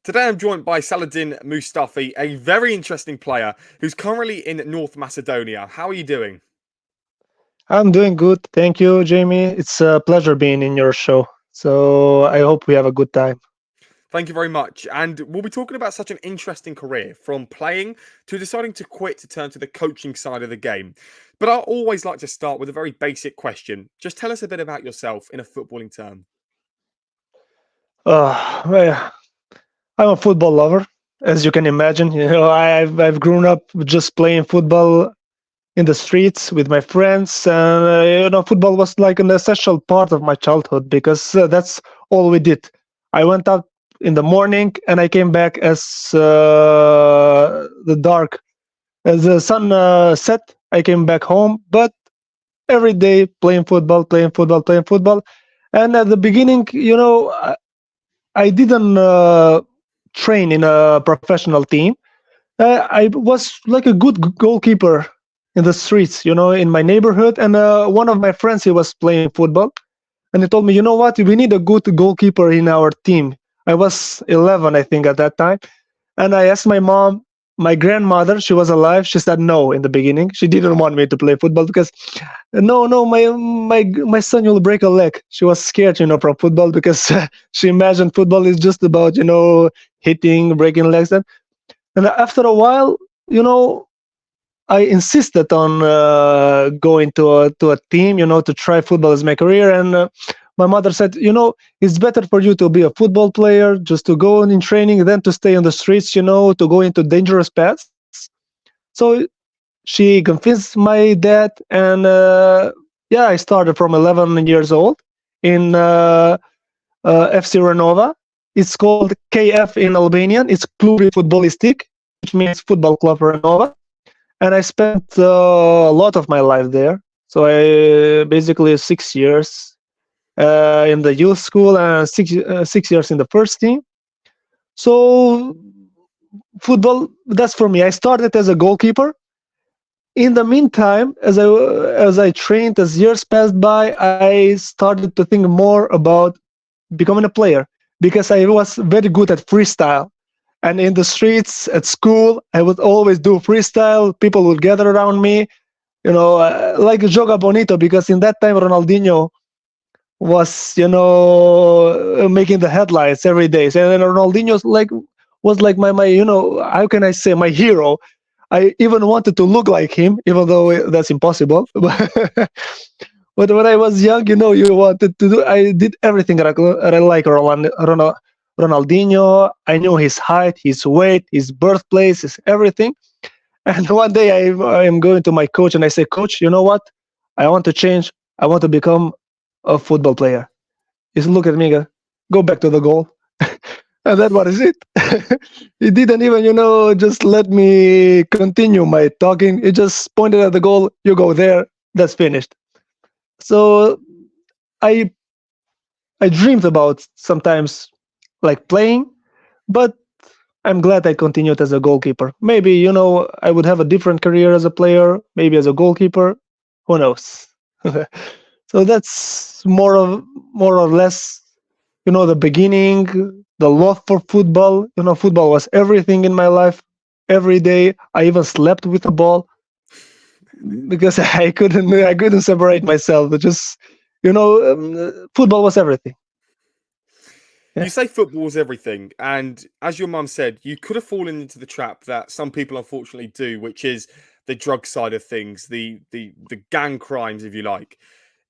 Today I'm joined by Saladin Mustafi, a very interesting player who's currently in North Macedonia. How are you doing? I'm doing good. Thank you, Jamie. It's a pleasure being in your show. So I hope we have a good time. Thank you very much. And we'll be talking about such an interesting career, from playing to deciding to quit to turn to the coaching side of the game. But I always like to start with a very basic question. Just tell us a bit about yourself in a footballing term. Well, I'm a football lover, as you can imagine. I've grown up just playing football in the streets with my friends, and football was like an essential part of my childhood because that's all we did. I went out in the morning and I came back as the dark as the sun set. I came back home, but every day playing football, playing football, playing football. And at the beginning, I didn't train in a professional team. I was like a good goalkeeper in the streets, in my neighborhood. And one of my friends, he was playing football, and he told me, you know what, we need a good goalkeeper in our team. I was 11, I think, at that time. And I asked my mom, my grandmother, she was alive. She said no in the beginning. She didn't want me to play football because, no, my son will break a leg. She was scared, from football because she imagined football is just about, hitting, breaking legs. And after a while, you know, I insisted on going to a team, to try football as my career. And my mother said, it's better for you to be a football player, just to go in training, than to stay on the streets, to go into dangerous paths. So she convinced my dad, and yeah, I started from 11 years old in FC Renova. It's called KF in Albanian. It's Klubi Futbolistik, which means Football Club Renova. And I spent a lot of my life there. So I basically 6 years in the youth school and 6 years in the first team. So football, that's for me. I started as a goalkeeper. In the meantime, as I trained, as years passed by, I started to think more about becoming a player because I was very good at freestyle. And in the streets, at school, I would always do freestyle. People would gather around me, like Joga Bonito, because in that time, Ronaldinho was, making the headlines every day. So, and Ronaldinho was like my, how can I say, my hero. I even wanted to look like him, even though that's impossible. But when I was young, you wanted to do. I did everything that I like Ronaldinho. I knew his height, his weight, his birthplace, his everything. And one day I am going to my coach and I say, Coach, you know what? I want to change. I want to become a football player. He said, look at me, go back to the goal. And that was it. He didn't even, just let me continue my talking. He just pointed at the goal. You go there. That's finished. So I dreamed about sometimes like playing, but I'm glad I continued as a goalkeeper. Maybe, I would have a different career as a player, maybe as a goalkeeper. Who knows? So that's more or less, the beginning, the love for football. Football was everything in my life. Every day, I even slept with a ball because I couldn't separate myself. It just, football was everything. Yeah. You say football is everything, and as your mum said, you could have fallen into the trap that some people unfortunately do, which is the drug side of things, the gang crimes, if you like.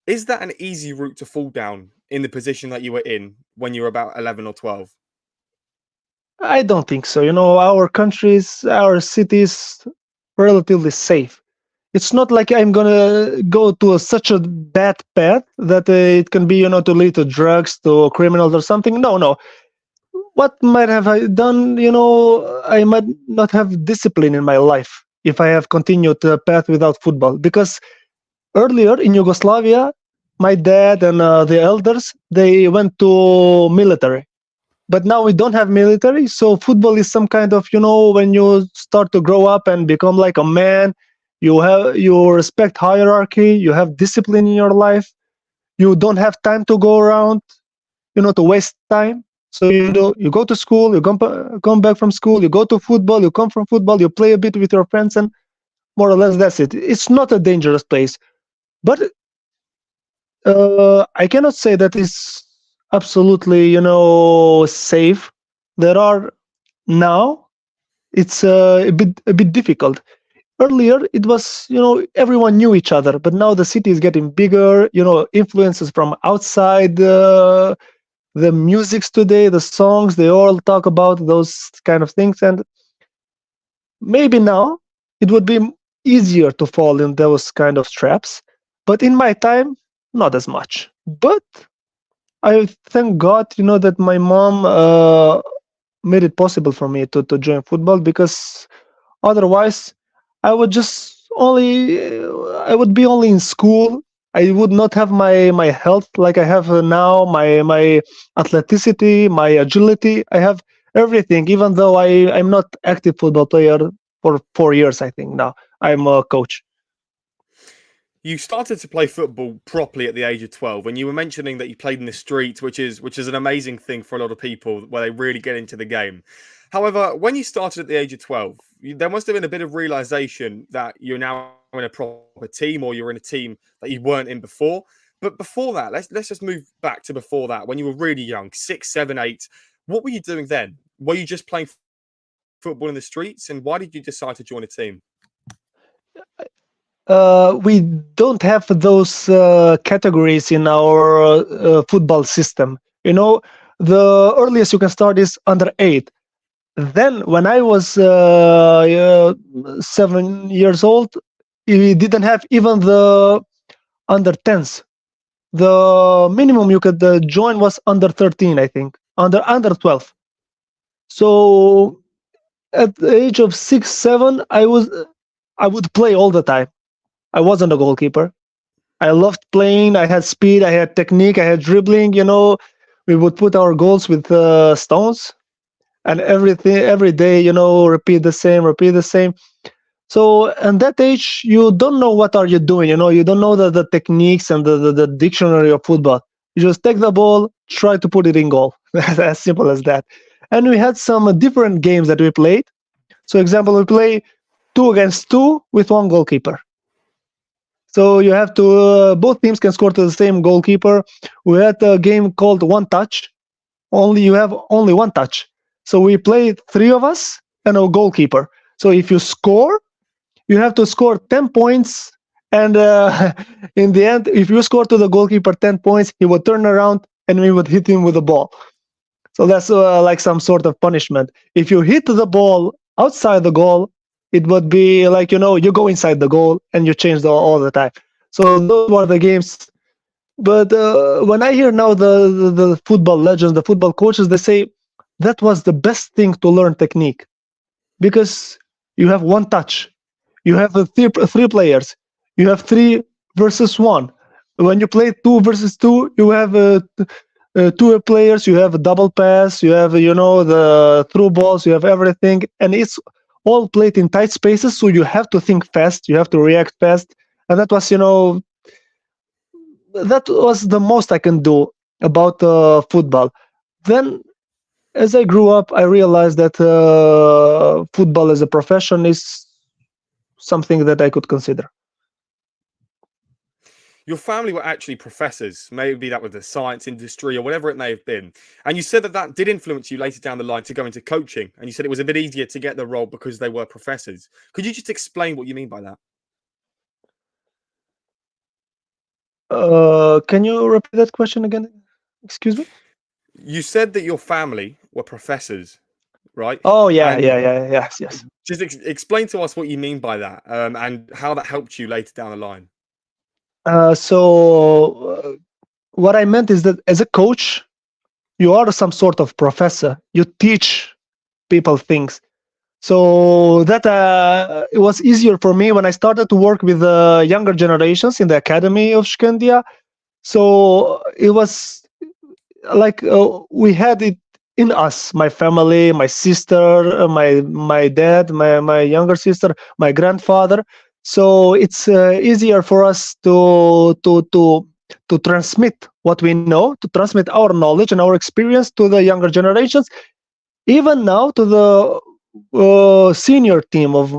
Is that an easy route to fall down in the position that you were in when you were about 11 or 12? I don't think so. Our countries, our cities, relatively safe. It's not like I'm gonna go to such a bad path that it can be, to lead to drugs, to criminals or something. No, no. What might have I done? I might not have discipline in my life if I have continued the path without football. Because earlier in Yugoslavia, my dad and the elders, they went to military. But now we don't have military, so football is some kind of, when you start to grow up and become like a man, you respect hierarchy, you have discipline in your life, you don't have time to go around, to waste time. So you go to school, you come back from school, you go to football, you come from football, you play a bit with your friends, and more or less that's it. It's not a dangerous place, but I cannot say that it's absolutely safe. There are now it's a bit difficult. Earlier it was everyone knew each other, but now the city is getting bigger. Influences from outside. The musics today, the songs, they all talk about those kind of things, and maybe now it would be easier to fall in those kind of traps, but in my time, not as much. But I thank God, that my mom made it possible for me to join football, because otherwise, I would be only in school. I would not have my health like I have now, my athleticity, my agility. I have everything, even though I'm not active football player for 4 years. I think now I'm a coach. You started to play football properly at the age of 12, and you were mentioning that you played in the streets, which is an amazing thing for a lot of people where they really get into the game. However, when you started at the age of 12, there must have been a bit of realization that you're now in a proper team, or you're in a team that you weren't in before. But before that, let's just move back to before that, when you were really young, 6, 7, 8. What were you doing then? Were you just playing football in the streets, and why did you decide to join a team? We don't have those categories in our football system. The earliest you can start is under 8. Then, when I was 7 years old, we didn't have even the under 10s. The minimum you could join was under 13, I think, under 12. So at the age of 6, 7, I would play all the time. I wasn't a goalkeeper. I loved playing. I had speed. I had technique. I had dribbling. We would put our goals with stones, and every day, repeat the same, repeat the same. So at that age, you don't know what are you doing. You don't know the techniques and the dictionary of football. You just take the ball, try to put it in goal. As simple as that. And we had some different games that we played. So, example, we play 2 against 2 with one goalkeeper. So you have to both teams can score to the same goalkeeper. We had a game called One Touch. You have only one touch. So we play 3 of us and a goalkeeper. So if you score, you have to score 10 points. And in the end, if you score to the goalkeeper 10 points, he would turn around and we would hit him with the ball. So that's like some sort of punishment. If you hit the ball outside the goal, it would be like, you go inside the goal and you change all the time. So those were the games. But when I hear now the football legends, the football coaches, they say that was the best thing to learn technique, because you have one touch, you have three players, you have 3 versus 1. When you play 2 versus 2, you have 2 players, you have a double pass, you have the through balls, you have everything, and it's all played in tight spaces. So you have to think fast, you have to react fast, and that was the most I can do about football. Then, as I grew up, I realized that football as a profession is something that I could consider. Your family were actually professors. Maybe that was the science industry or whatever it may have been. And you said that did influence you later down the line to go into coaching. And you said it was a bit easier to get the role because they were professors. Could you just explain what you mean by that? Can you repeat that question again? Excuse me? You said that your family were professors, right? Oh, yeah, And yes. just explain to us what you mean by that, and how that helped you later down the line. What I meant is that as a coach, you are some sort of professor. You teach people things. So that it was easier for me when I started to work with the younger generations in the Academy of Shkendija. So it was like we had it in us, my family, my sister, my dad, my younger sister, my grandfather. So it's easier for us to transmit what we know, to transmit our knowledge and our experience to the younger generations. Even now, to the senior team of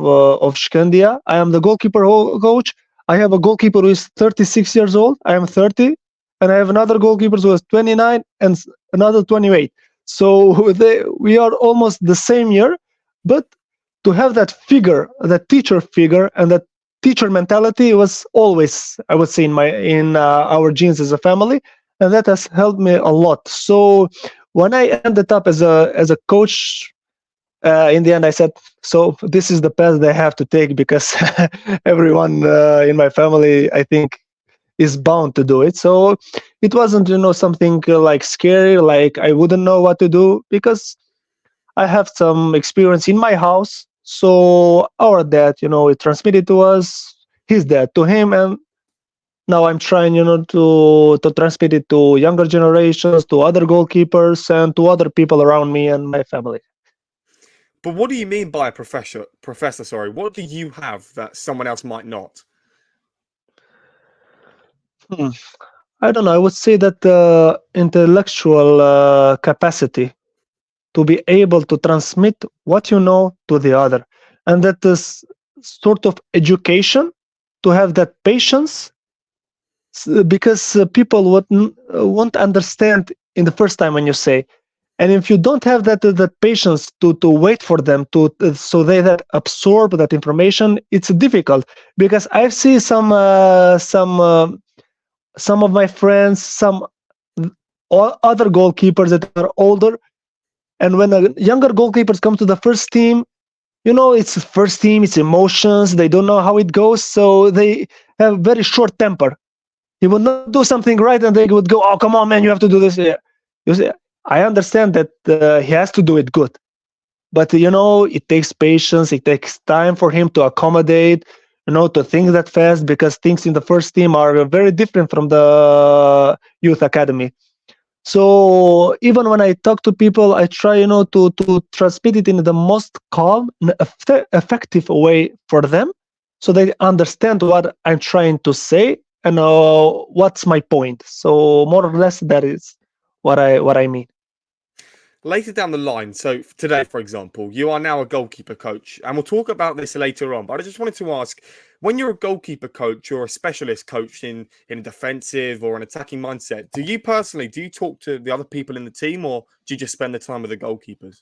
Shkendija, I am the goalkeeper coach. I have a goalkeeper who is 36 years old. I am 30, and I have another goalkeeper who is 29 and another 28. So we are almost the same year, but to have that figure, that teacher figure, and that teacher mentality was always, I would say, in our genes as a family, and that has helped me a lot. So when I ended up as a coach, in the end, I said, so this is the path they have to take, because everyone in my family, I think, is bound to do it. So it wasn't, something like scary, like I wouldn't know what to do, because I have some experience in my house. So our dad, it transmitted to us, his dad to him, and now I'm trying, to transmit it to younger generations, to other goalkeepers, and to other people around me and my family. But what do you mean by a professor? Professor, sorry. What do you have that someone else might not? Hmm. I don't know. I would say that intellectual capacity to be able to transmit what you know to the other, and that is sort of education, to have that patience, because people won't understand in the first time when you say, and if you don't have that patience to wait for them to so they that absorb that information, it's difficult. Because I've seen some of my friends, some other goalkeepers that are older, and when younger goalkeepers come to the first team, it's the first team, it's emotions, they don't know how it goes, so they have very short temper. He would not do something right, and they would go, "Oh, come on, man, you have to do this." Yeah. You see, I understand that he has to do it good, but it takes patience. It takes time for him to accommodate, to think that fast, because things in the first team are very different from the youth academy. So even when I talk to people, I try, to transmit it in the most calm and effective way for them, so they understand what I'm trying to say and what's my point. So more or less, that is what I mean. Later down the line, so today, for example, you are now a goalkeeper coach, and we'll talk about this later on. But I just wanted to ask, when you're a goalkeeper coach or a specialist coach in a defensive or an attacking mindset, do you talk to the other people in the team, or do you just spend the time with the goalkeepers?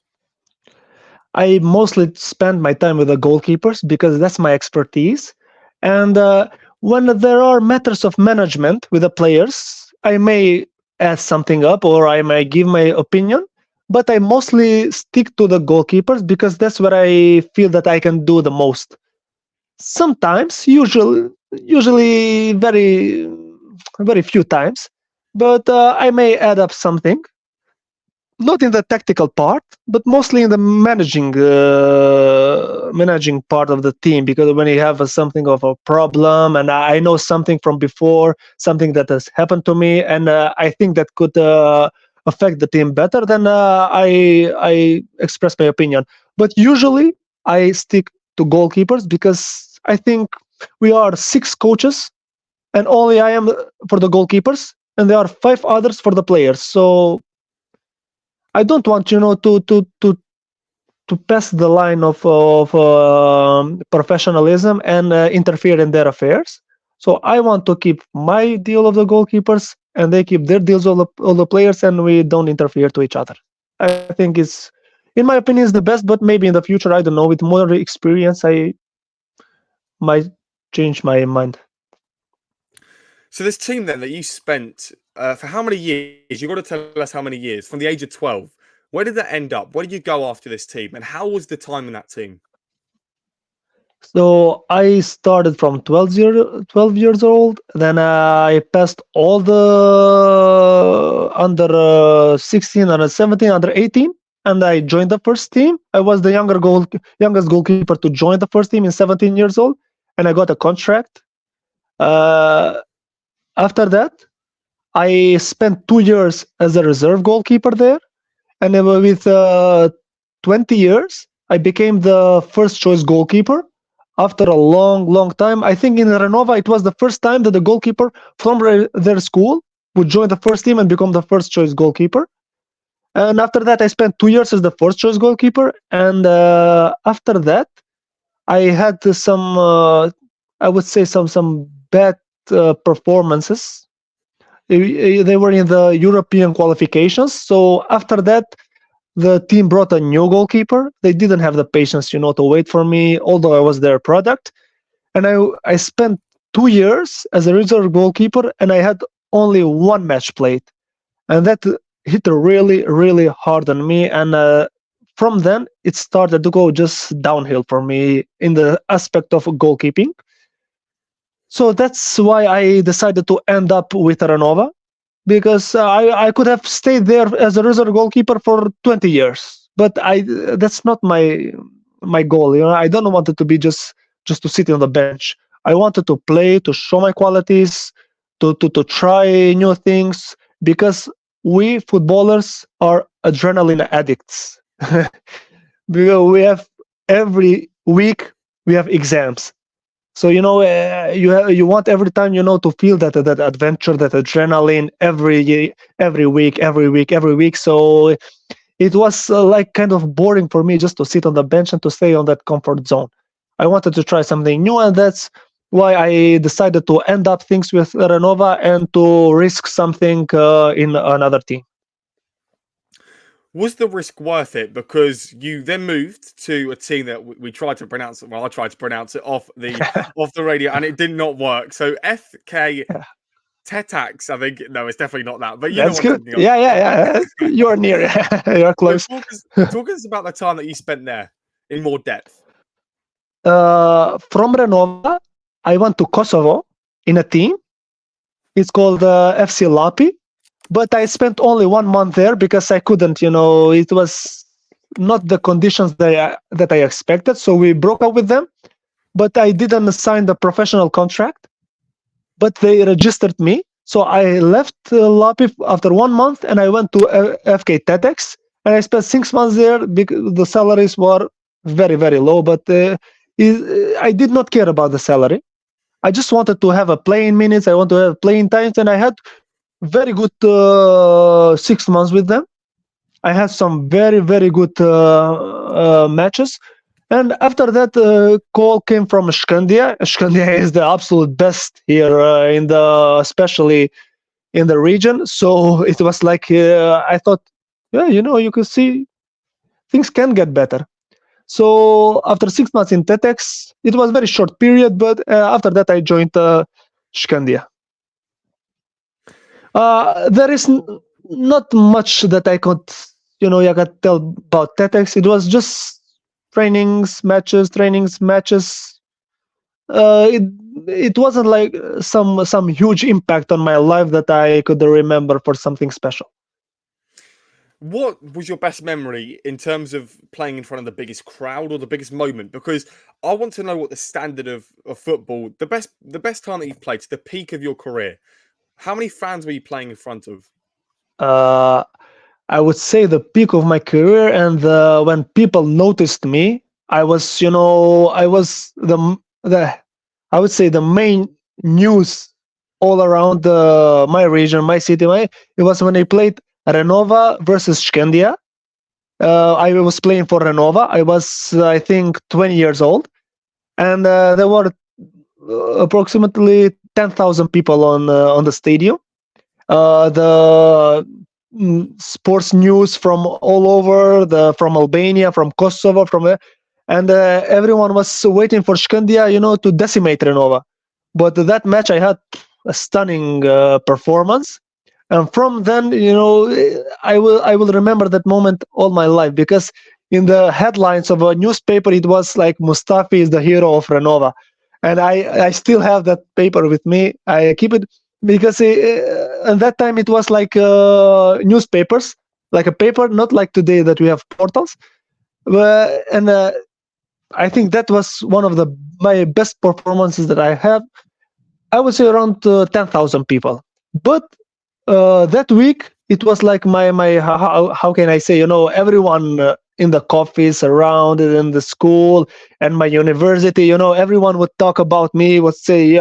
I mostly spend my time with the goalkeepers, because that's my expertise. And when there are matters of management with the players, I may add something up, or I may give my opinion. But I mostly stick to the goalkeepers, because that's where I feel that I can do the most. Sometimes, usually very, very few times, but I may add up something, not in the tactical part, but mostly in the managing part of the team. Because when you have something of a problem, and I know something from before, something that has happened to me, and I think that could affect the team better, then I express my opinion. But usually I stick to goalkeepers, because I think we are 6 coaches, and only I am for the goalkeepers, and there are 5 others for the players. So I don't want, to pass the line of professionalism and interfere in their affairs. So I want to keep my deal of the goalkeepers, and they keep their deals of the players, and we don't interfere to each other. I think it's, in my opinion, is the best. But maybe in the future, I don't know. With more experience, I might change my mind. So this team then that you spent for how many years? You've got to tell us how many years from the age of 12. Where did that end up? Where did you go after this team, and how was the time in that team? So I started from 12 years old. Then I passed all the under 16, under 17, under 18, and I joined the first team. I was the youngest goalkeeper to join the first team in 17 years old, and I got a contract. Uh, After that, I spent 2 years as a reserve goalkeeper there, and then with 20 years, I became the first choice goalkeeper after a long, long time. I think in Renova, it was the first time that the goalkeeper from their school would join the first team and become the first choice goalkeeper. And after that, I spent 2 years as the first choice goalkeeper. And after that, I had some, I would say, some bad performances. They were in the European qualifications. So after that, the team brought a new goalkeeper. They didn't have the patience, to wait for me, although I was their product. And I spent 2 years as a reserve goalkeeper, and I had only one match played, and that hit really, really hard on me. And from then, it started to go just downhill for me in the aspect of goalkeeping. So that's why I decided to end up with Renova, because I could have stayed there as a reserve goalkeeper for 20 years, but that's not my goal. I don't want it to be just to sit on the bench. I wanted to play, to show my qualities, to try new things, because we footballers are adrenaline addicts. Because we have every week we have exams. So you want every time to feel that adventure, that adrenaline every week. So it was like kind of boring for me just to sit on the bench and to stay on that comfort zone. I wanted to try something new, and that's why I decided to end up things with Renova and to risk something in another team. Was the risk worth it? Because you then moved to a team that we tried to pronounce it. Well, I tried to pronounce it off the radio, and it did not work. So FK Yeah. Tetx, I think. No, it's definitely not that. But That's good. Yeah. You're near. You're close. So talk us about the time that you spent there in more depth. From Renova, I went to Kosovo in a team. It's called FC Lapi, but I spent only 1 month there because I couldn't. It was not the conditions that I expected. So we broke up with them, but I didn't sign the professional contract. But they registered me. So I left Lapi after 1 month, and I went to FK Tetx, and I spent 6 months there because the salaries were very, very low. But I did not care about the salary. I just wanted to have a playing minutes. I want to have playing times, and I had very good 6 months with them. I had some very, very good matches. And after that, call came from Shkendija. Shkendija is the absolute best here especially in the region. So it was like I thought, you could see things can get better. So after 6 months in Tetx, it was a very short period, but after that I joined Shkendija. There is not much that I could tell about Tetx. It was just trainings, matches. It wasn't like some huge impact on my life that I could remember for something special. What was your best memory in terms of playing in front of the biggest crowd or the biggest moment? Because I want to know what the standard of football, the best time that you've played, to the peak of your career. How many fans were you playing in front of? I would say the peak of my career, and when people noticed me, I was I would say the main news all around my region, my city. It was when I played Renova versus Shkendija. I was playing for Renova. I was, I think, 20 years old, and there were approximately 10,000 people on the stadium. The sports news from all over, from Albania, from Kosovo, and everyone was waiting for Shkendija, to decimate Renova. But that match, I had a stunning performance, and from then, I will remember that moment all my life, because in the headlines of a newspaper, it was like Mustafi is the hero of Renova, and I still have that paper with me. I keep it because at that time it was like newspapers, like a paper, not like today that we have portals. And I think that was one of my best performances that I have. I would say around 10,000 people. But that week it was like my how can I say, everyone in the coffees around in the school and my university, everyone would talk about me, would say,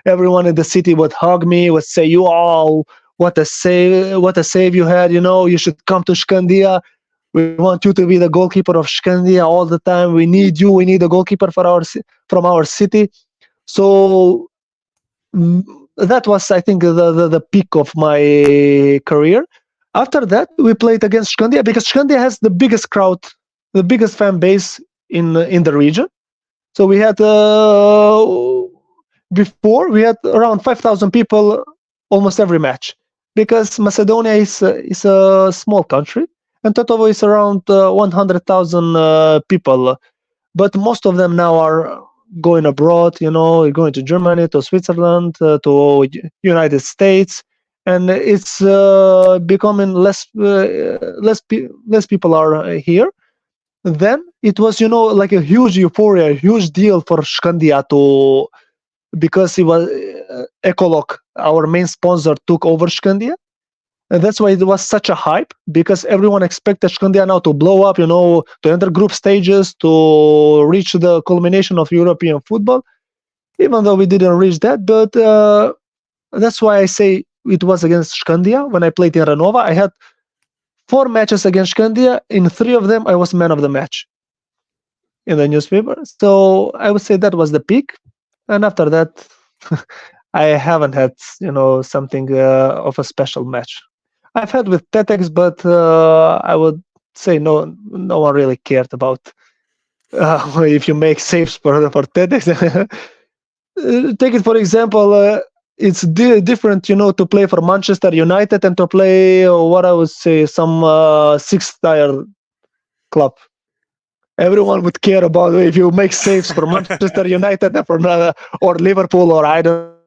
everyone in the city would hug me, would say, you all what a save you had. You should come to Shkendija. We want you to be the goalkeeper of Shkendija all the time. We need you. We need a goalkeeper from our city. So that was, I think, the peak of my career. After that, we played against Shkendija because Shkendija has the biggest crowd, the biggest fan base in the region. So we had before we had around 5,000 people almost every match, because Macedonia is a small country and Tetovo is around 100,000 people, but most of them now are going abroad, going to Germany, to Switzerland, to United States, and it's becoming less people are here. Then it was, like a huge euphoria, a huge deal for Shkendija because it was Ecolog, our main sponsor, took over Shkendija. And that's why it was such a hype, because everyone expected Shkendija now to blow up, to enter group stages, to reach the culmination of European football, even though we didn't reach that. But that's why I say it was against Shkendija. When I played in Renova, I had 4 matches against Shkendija. In 3 of them, I was man of the match in the newspaper. So I would say that was the peak. And after that, I haven't had, something of a special match. I've had with Tetx, but I would say no one really cared about if you make saves for Tetx. Take it for example, it's different, to play for Manchester United and to play what I would say some 6th-tier club. Everyone would care about if you make saves for Manchester United and for another, or Liverpool, or I don't.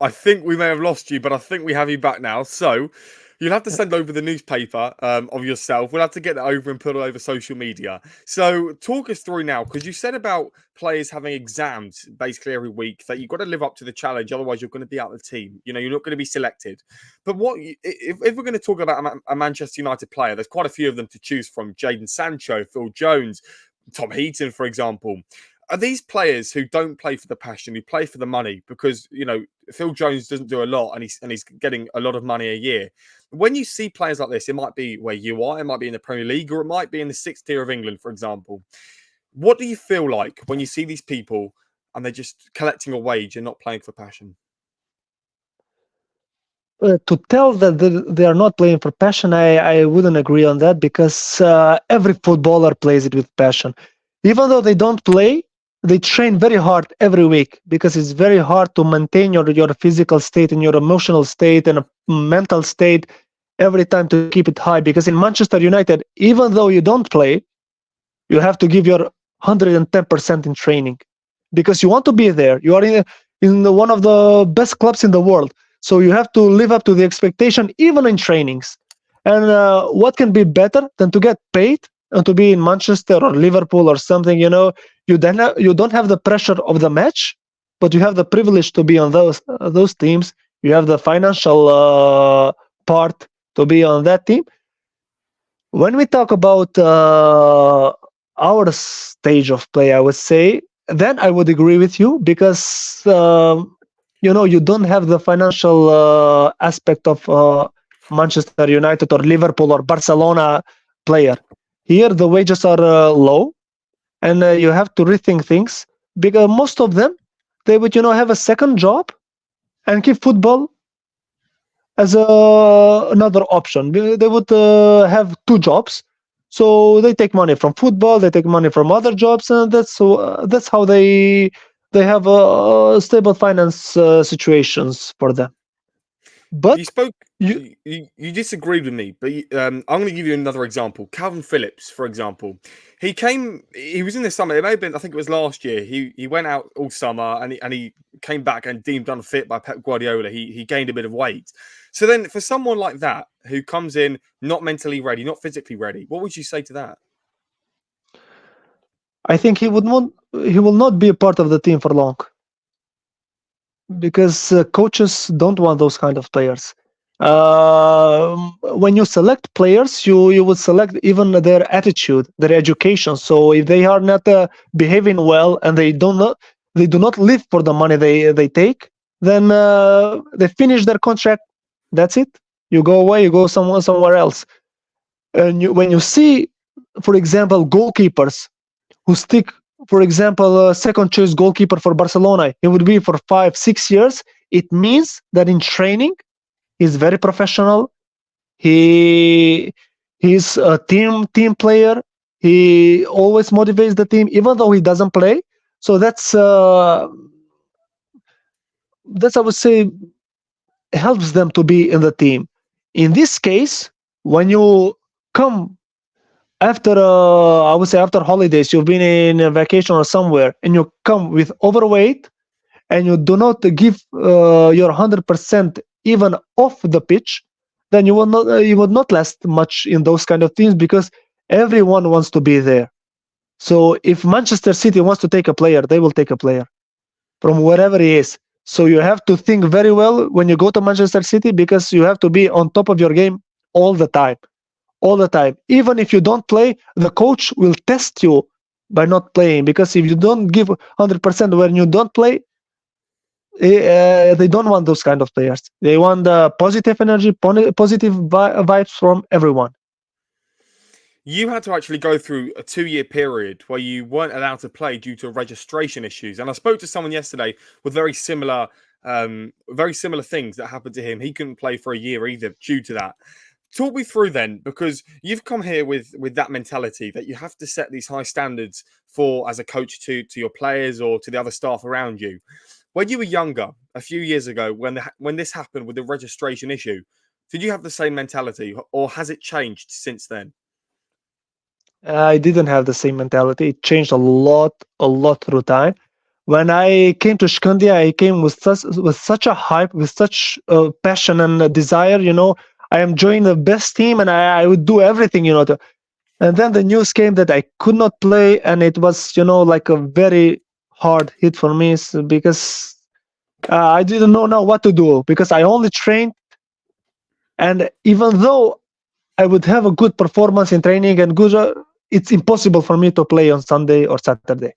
I think we may have lost you, but I think we have you back now. So you'll have to send over the newspaper of yourself. We'll have to get that over and put it over social media. So talk us through now, because you said about players having exams basically every week, that you've got to live up to the challenge. Otherwise, you're going to be out of the team. You're not going to be selected. But if we're going to talk about a Manchester United player, there's quite a few of them to choose from. Jadon Sancho, Phil Jones, Tom Heaton, for example. Are these players who don't play for the passion, who play for the money? Because Phil Jones doesn't do a lot, and he's getting a lot of money a year. When you see players like this, it might be where you are, it might be in the Premier League, or it might be in the 6th tier of England, for example. What do you feel like when you see these people and they're just collecting a wage and not playing for passion? To tell that they are not playing for passion, I wouldn't agree on that, because every footballer plays it with passion. Even though they don't play, they train very hard every week, because it's very hard to maintain your physical state and your emotional state and a mental state every time, to keep it high. Because in Manchester United, even though you don't play, you have to give your 110% in training, because you want to be there. You are in one of the best clubs in the world. So you have to live up to the expectation, even in trainings. And what can be better than to get paid and to be in Manchester or Liverpool or something? You don't have the pressure of the match, but you have the privilege to be on those teams. You have the financial part to be on that team. When we talk about our stage of play, I would say, then I would agree with you, because you don't have the financial aspect of Manchester United or Liverpool or Barcelona player. Here, the wages are low, and you have to rethink things, because most of them, they would have a second job and keep football as another option. They would have 2 jobs, so they take money from football, they take money from other jobs, and that's how they have stable finance situations for them. But You spoke. You disagreed with me, but I'm going to give you another example. Calvin Phillips, for example, he was in the summer. It may have been, I think it was last year. He went out all summer, and he came back and deemed unfit by Pep Guardiola. He gained a bit of weight. So then, for someone like that who comes in not mentally ready, not physically ready, what would you say to that? I think he will not be a part of the team for long, because coaches don't want those kind of players. When you select players, you would select even their attitude, their education. So if they are not behaving well and they do not live for the money they take, then they finish their contract. That's it. You go away. You go somewhere else. And when you see, for example, goalkeepers who stick, for example, second choice goalkeeper for Barcelona, it would be for 5 6 years. It means that in training he's very professional. He he's a team player. He always motivates the team, even though he doesn't play. So that's I would say helps them to be in the team. In this case, when you come after I would say after holidays, you've been in a vacation or somewhere, and you come with overweight, and you do not give your 100% even off the pitch, then you would not last much in those kind of teams because everyone wants to be there. So if Manchester City wants to take a player, they will take a player from wherever he is. So you have to think very well when you go to Manchester City because you have to be on top of your game all the time. All the time. Even if you don't play, the coach will test you by not playing because if you don't give 100% when you don't play, they don't want those kind of players. They want the positive energy, positive vibes from everyone. You had to actually go through a 2-year period where you weren't allowed to play due to registration issues. And I spoke to someone yesterday with very similar things that happened to him. He couldn't play for a year either due to that. Talk me through then, because you've come here with that mentality that you have to set these high standards for as a coach to your players or to the other staff around you. When you were younger, a few years ago, when this happened with the registration issue, did you have the same mentality, or has it changed since then? I didn't have the same mentality. It changed a lot through time. When I came to Shkendija, I came with such a hype, with such passion and desire. I am joining the best team, and I would do everything. And then the news came that I could not play, and it was like a very hard hit for me because I didn't know now what to do because I only trained, and even though I would have a good performance in training and good, it's impossible for me to play on Sunday or Saturday.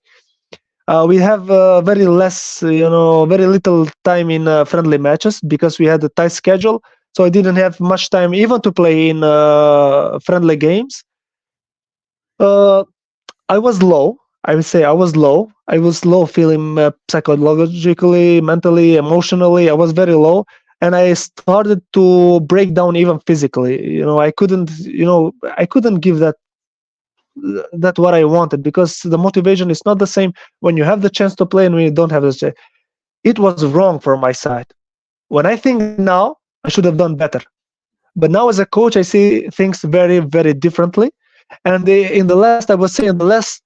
We have very little time in friendly matches because we had a tight schedule. So I didn't have much time even to play in friendly games. Uh, I was low. I would say I was low. I was low feeling psychologically, mentally, emotionally. I was very low. And I started to break down even physically. I couldn't give that what I wanted because the motivation is not the same when you have the chance to play and when you don't have the chance. It was wrong from my side. When I think now, I should have done better. But now as a coach, I see things very, very differently. And I would say in the last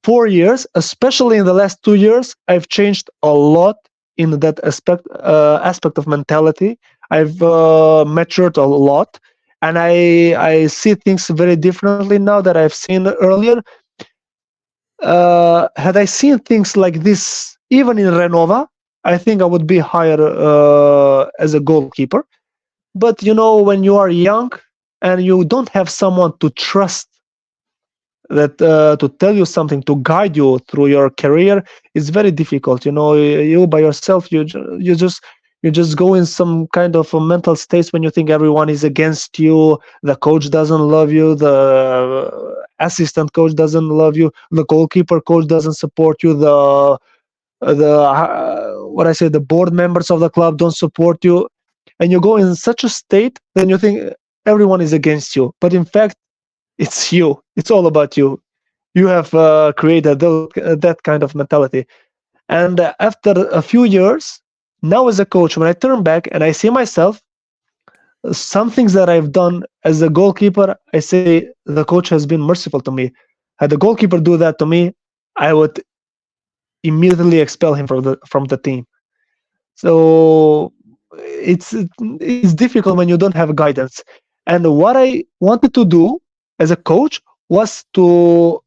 4 years, especially in the last 2 years, I've changed a lot in that aspect of mentality. I've matured a lot, and I see things very differently now that I've seen earlier. Had I seen things like this even in Renova, I think I would be higher as a goalkeeper. But when you are young and you don't have someone to trust that to tell you something, to guide you through your career, is very difficult. You by yourself, you just go in some kind of a mental state when you think everyone is against you, the coach doesn't love you, the assistant coach doesn't love you, the goalkeeper coach doesn't support you, the board members of the club don't support you, and you go in such a state, then you think everyone is against you, but in fact it's you. It's all about you. You have created that kind of mentality. And after a few years, now as a coach, when I turn back and I see myself, some things that I've done as a goalkeeper, I say the coach has been merciful to me. Had the goalkeeper do that to me, I would immediately expel him from the team. So it's difficult when you don't have guidance. And what I wanted to do as a coach was to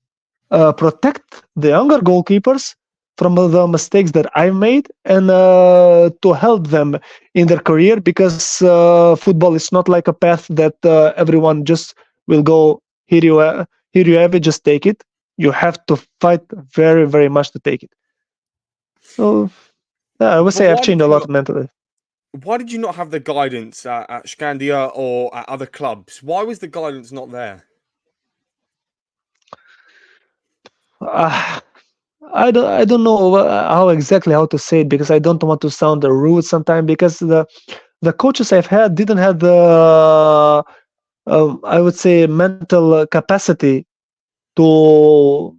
protect the younger goalkeepers from the mistakes that I made, and to help them in their career, because football is not like a path that everyone just will go, here you have it, just take it. You have to fight very, very much to take it. So yeah, I would But say I've changed a lot mentally. why did you not have the guidance at Shkendija or at other clubs? Why was the guidance not there? uh, I don't know how exactly how to say it, because I don't want to sound rude sometimes, because the coaches I've had didn't have the I would say mental capacity to,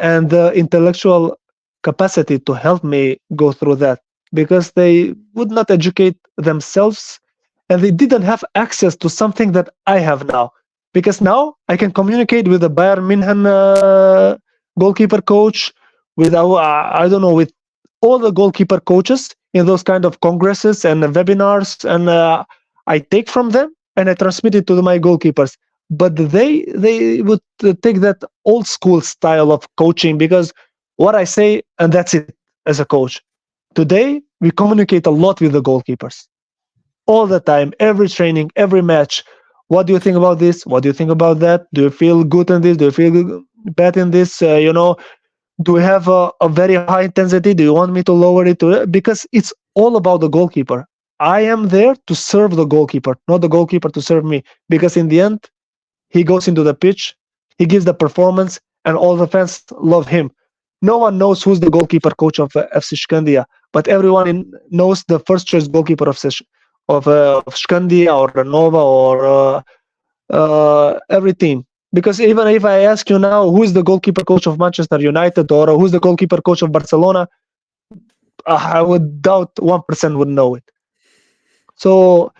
and the intellectual capacity to help me go through that, because they would not educate themselves, and they didn't have access to something that I have now, because now I can communicate with the Bayern München goalkeeper coach, with our I don't know, with all the goalkeeper coaches in those kind of congresses and webinars, and I take from them and I transmit it to my goalkeepers. But they would take that old school style of coaching, because what I say and that's it as a coach. Today we communicate a lot with the goalkeepers, all the time, every training, every match. What do you think about this? What do you think about that? Do you feel good in this? Do you feel bad in this? Do you have a very high intensity? Do you want me to lower it because it's all about the goalkeeper. I am there to serve the goalkeeper, not the goalkeeper to serve me, because in the end he goes into the pitch, he gives the performance, and all the fans love him. No one knows who's the goalkeeper coach of FC Shkendija, but everyone knows the first choice goalkeeper of Shkendija or Nova or every team. Because even if I ask you now who is the goalkeeper coach of Manchester United or who's the goalkeeper coach of Barcelona, I would doubt 1% would know it. So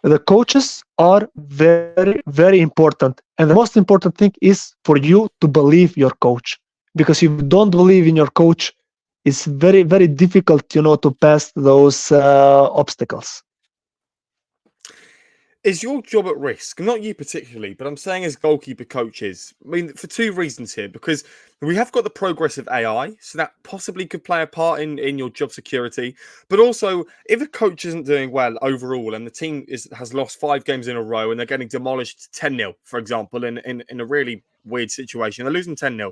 the coaches are very, very important. And the most important thing is for you to believe your coach. Because if you don't believe in your coach, it's very, very difficult, to pass those obstacles. Is your job at risk? Not you particularly, but I'm saying as goalkeeper coaches. I mean, for two reasons here. Because we have got the progress of AI, so that possibly could play a part in your job security. But also, if a coach isn't doing well overall and the team has lost 5 games in a row and they're getting demolished 10-0, for example, in a really weird situation, they're losing 10-0.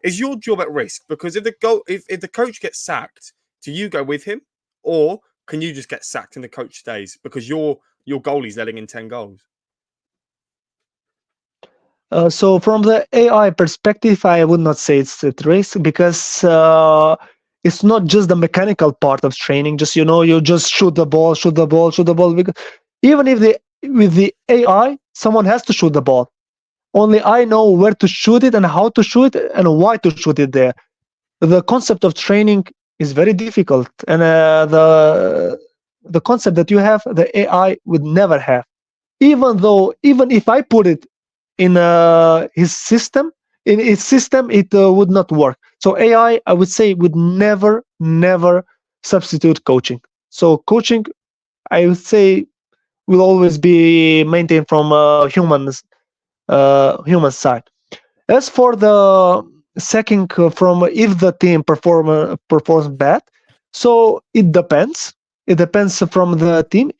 Is your job at risk? Because if the coach gets sacked, do you go with him? Or can you just get sacked and the coach stays because your goalie's letting in 10 goals? So from the AI perspective, I would not say it's at risk, because it's not just the mechanical part of training. Just you just shoot the ball, shoot the ball, shoot the ball. Because even if with the AI, someone has to shoot the ball. Only I know where to shoot it and how to shoot it and why to shoot it there. The concept of training is very difficult, and the concept that you have, the AI would never have. Even if I put it in his system, it would not work. So AI, I would say, would never substitute coaching. So coaching, I would say, will always be maintained from human side. As for the second, from if the team performs bad, so it depends. It depends from the team.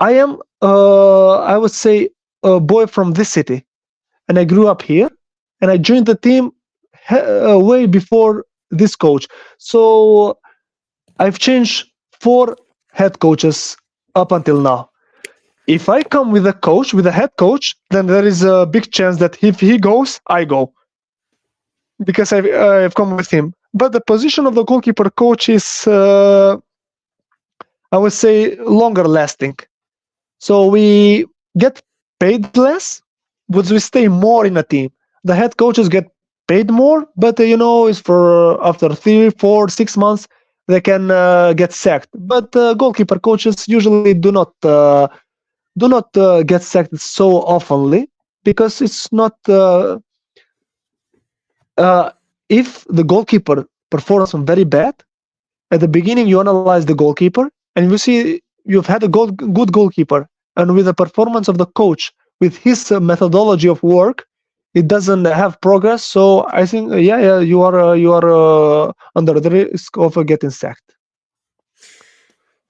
I am, I would say, a boy from this city, and I grew up here, and I joined the team way before this coach. So I've changed 4 head coaches up until now. If I come with a head coach, then there is a big chance that if he goes, I go, because I've come with him. But the position of the goalkeeper coach is, I would say, longer lasting. So we get paid less, but we stay more in a team. The head coaches get paid more, but it's for after 3, 4, 6 months they can get sacked. But goalkeeper coaches usually do not get sacked so oftenly, because it's not. If the goalkeeper performs very bad at the beginning, you analyze the goalkeeper and you see you've had a good goalkeeper, and with the performance of the coach, with his methodology of work, it doesn't have progress. So I think, yeah, you are under the risk of getting sacked.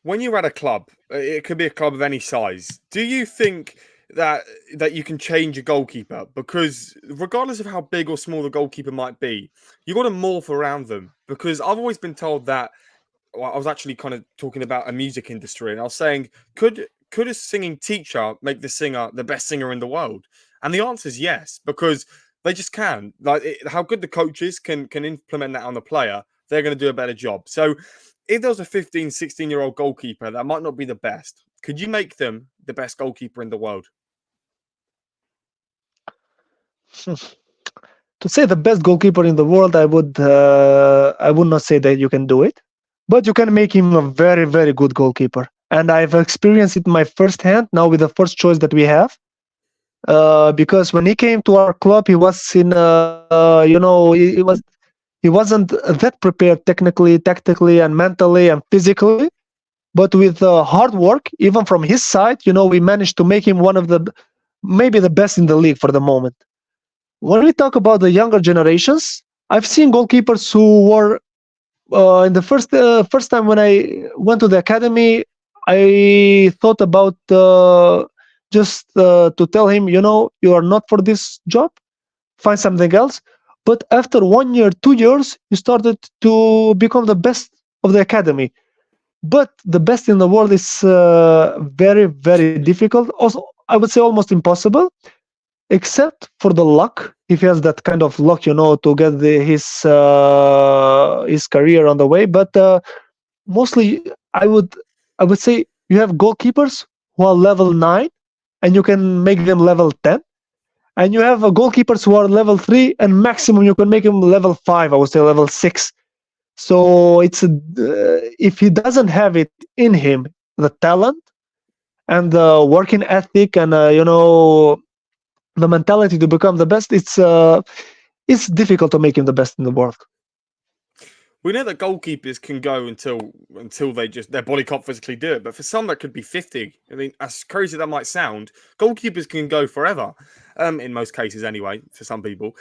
When you're at a club, it could be a club of any size. Do you think that you can change a goalkeeper? Because regardless of how big or small the goalkeeper might be, you got to morph around them. Because I've always been told that. Well, I was actually kind of talking about a music industry, and I was saying, could a singing teacher make the singer the best singer in the world? And the answer is yes, because they just can. Like how good the coaches can implement that on the player, they're going to do a better job. So if there was a 15, 16-year-old goalkeeper that might not be the best, could you make them the best goalkeeper in the world? To say the best goalkeeper in the world, I would not say that you can do it, but you can make him a very, very good goalkeeper. And I've experienced it my first hand now with the first choice that we have. Because when he came to our club, he was in, he wasn't that prepared technically, tactically, and mentally and physically. But with hard work, even from his side, we managed to make him one of maybe the best in the league for the moment. When we talk about the younger generations, I've seen goalkeepers who were in the first time when I went to the academy. I thought about just to tell him, you are not for this job. Find something else. But after 1 year, 2 years, you started to become the best of the academy. But the best in the world is very, very difficult. Also, I would say almost impossible, except for the luck. If he has that kind of luck, to get his career on the way. But mostly, I would say you have goalkeepers who are level 9, and you can make them level 10. And you have goalkeepers who are level 3, and maximum you can make them level 5. I would say level 6. So if he doesn't have it in him, the talent and the working ethic and the mentality to become the best, it's difficult to make him the best in the world. We know that goalkeepers can go until they just their body can't physically do it. But for some, that could be 50. I mean, as crazy that might sound, goalkeepers can go forever. In most cases, anyway, for some people.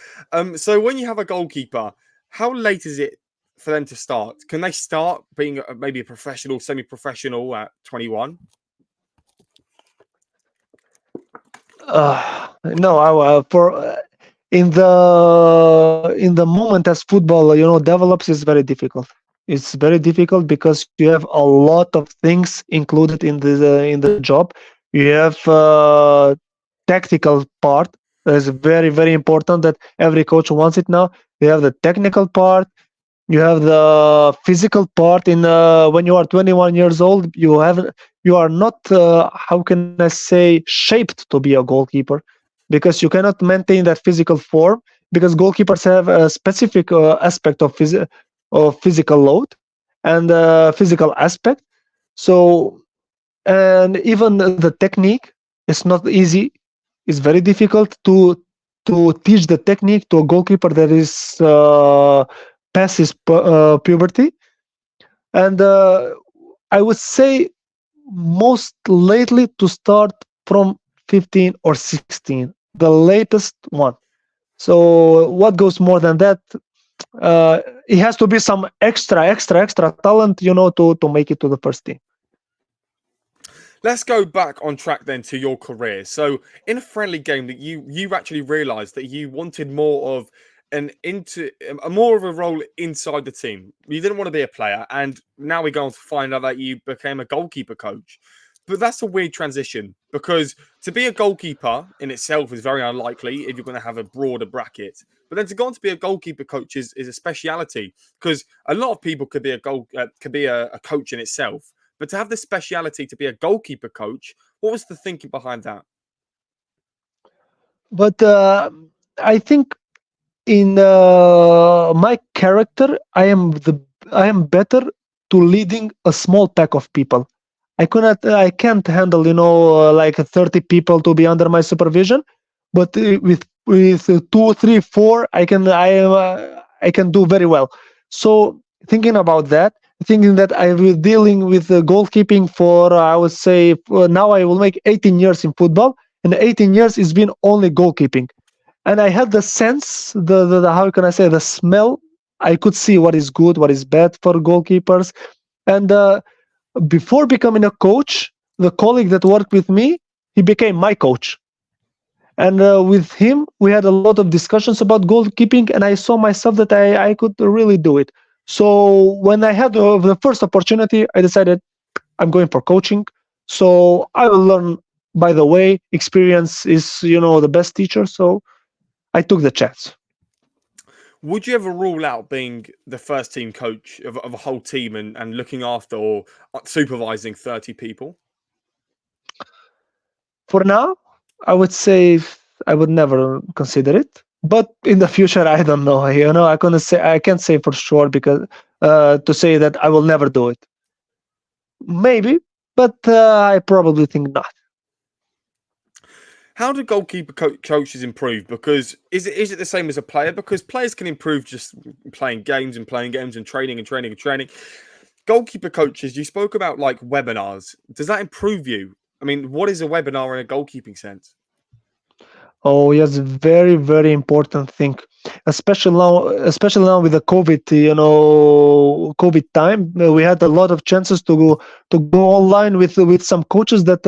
So when you have a goalkeeper, how late is it for them to start? Can they start being maybe a professional, semi-professional at 21? No, in the moment as football, develops is very difficult. It's very difficult because you have a lot of things included in the job. You have tactical part that is very, very important that every coach wants it now. You have the technical part. You have the physical part. In when you are 21 years old, you are not how can I say shaped to be a goalkeeper, because you cannot maintain that physical form, because goalkeepers have a specific aspect of physical load and physical aspect. So, and even the technique is not easy. It's very difficult to teach the technique to a goalkeeper that is past his puberty. And I would say most lately to start from 15 or 16, the latest one. So what goes more than that? It has to be some extra talent, to make it to the first team. Let's go back on track then to your career. So in a friendly game that you actually realised that you wanted more of more of a role inside the team. You didn't want to be a player, and now we go on to find out that you became a goalkeeper coach. But that's a weird transition, because to be a goalkeeper in itself is very unlikely if you're going to have a broader bracket. But then to go on to be a goalkeeper coach is a speciality, because a lot of people could be a coach in itself. But to have the speciality to be a goalkeeper coach, what was the thinking behind that? But I think in my character, I am better to leading a small pack of people. I can't handle like 30 people to be under my supervision, but with 2, 3, 4, I can do very well. So thinking about that, thinking that I will dealing with goalkeeping for I would say now I will make 18 years in football, and 18 years has been only goalkeeping. and I had the sense, the how can I say, the smell. I could see what is good, what is bad for goalkeepers. And before becoming a coach, the colleague that worked with me, he became my coach. And with him, we had a lot of discussions about goalkeeping, and I saw myself that I could really do it. So when I had the first opportunity, I decided I'm going for coaching. So I will learn by the way. Experience is, the best teacher. So I took the chance. Would you ever rule out being the first team coach of a whole team and looking after or supervising 30 people? For now, I would say I would never consider it. But in the future, I don't know. I can't say for sure because to say that I will never do it. Maybe, but I probably think not. How do goalkeeper coaches improve? Because is it the same as a player? Because players can improve just playing games and training and training and training. Goalkeeper coaches, you spoke about like webinars. Does that improve you? I mean, what is a webinar in a goalkeeping sense? Oh yes, very very important thing, especially now with the COVID, COVID time. We had a lot of chances to go online with some coaches that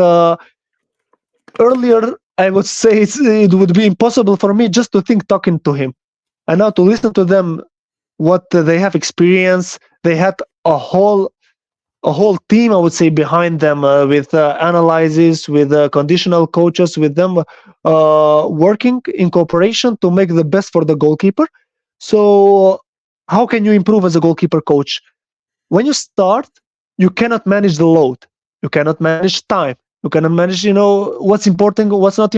earlier I would say it would be impossible for me just to think talking to him, and now to listen to them, what they have experienced. They had a whole a whole team, I would say, behind them, with analysis, with conditional coaches, with them working in cooperation to make the best for the goalkeeper. So, how can you improve as a goalkeeper coach? When you start, you cannot manage the load, you cannot manage time, you cannot manage, what's important, what's not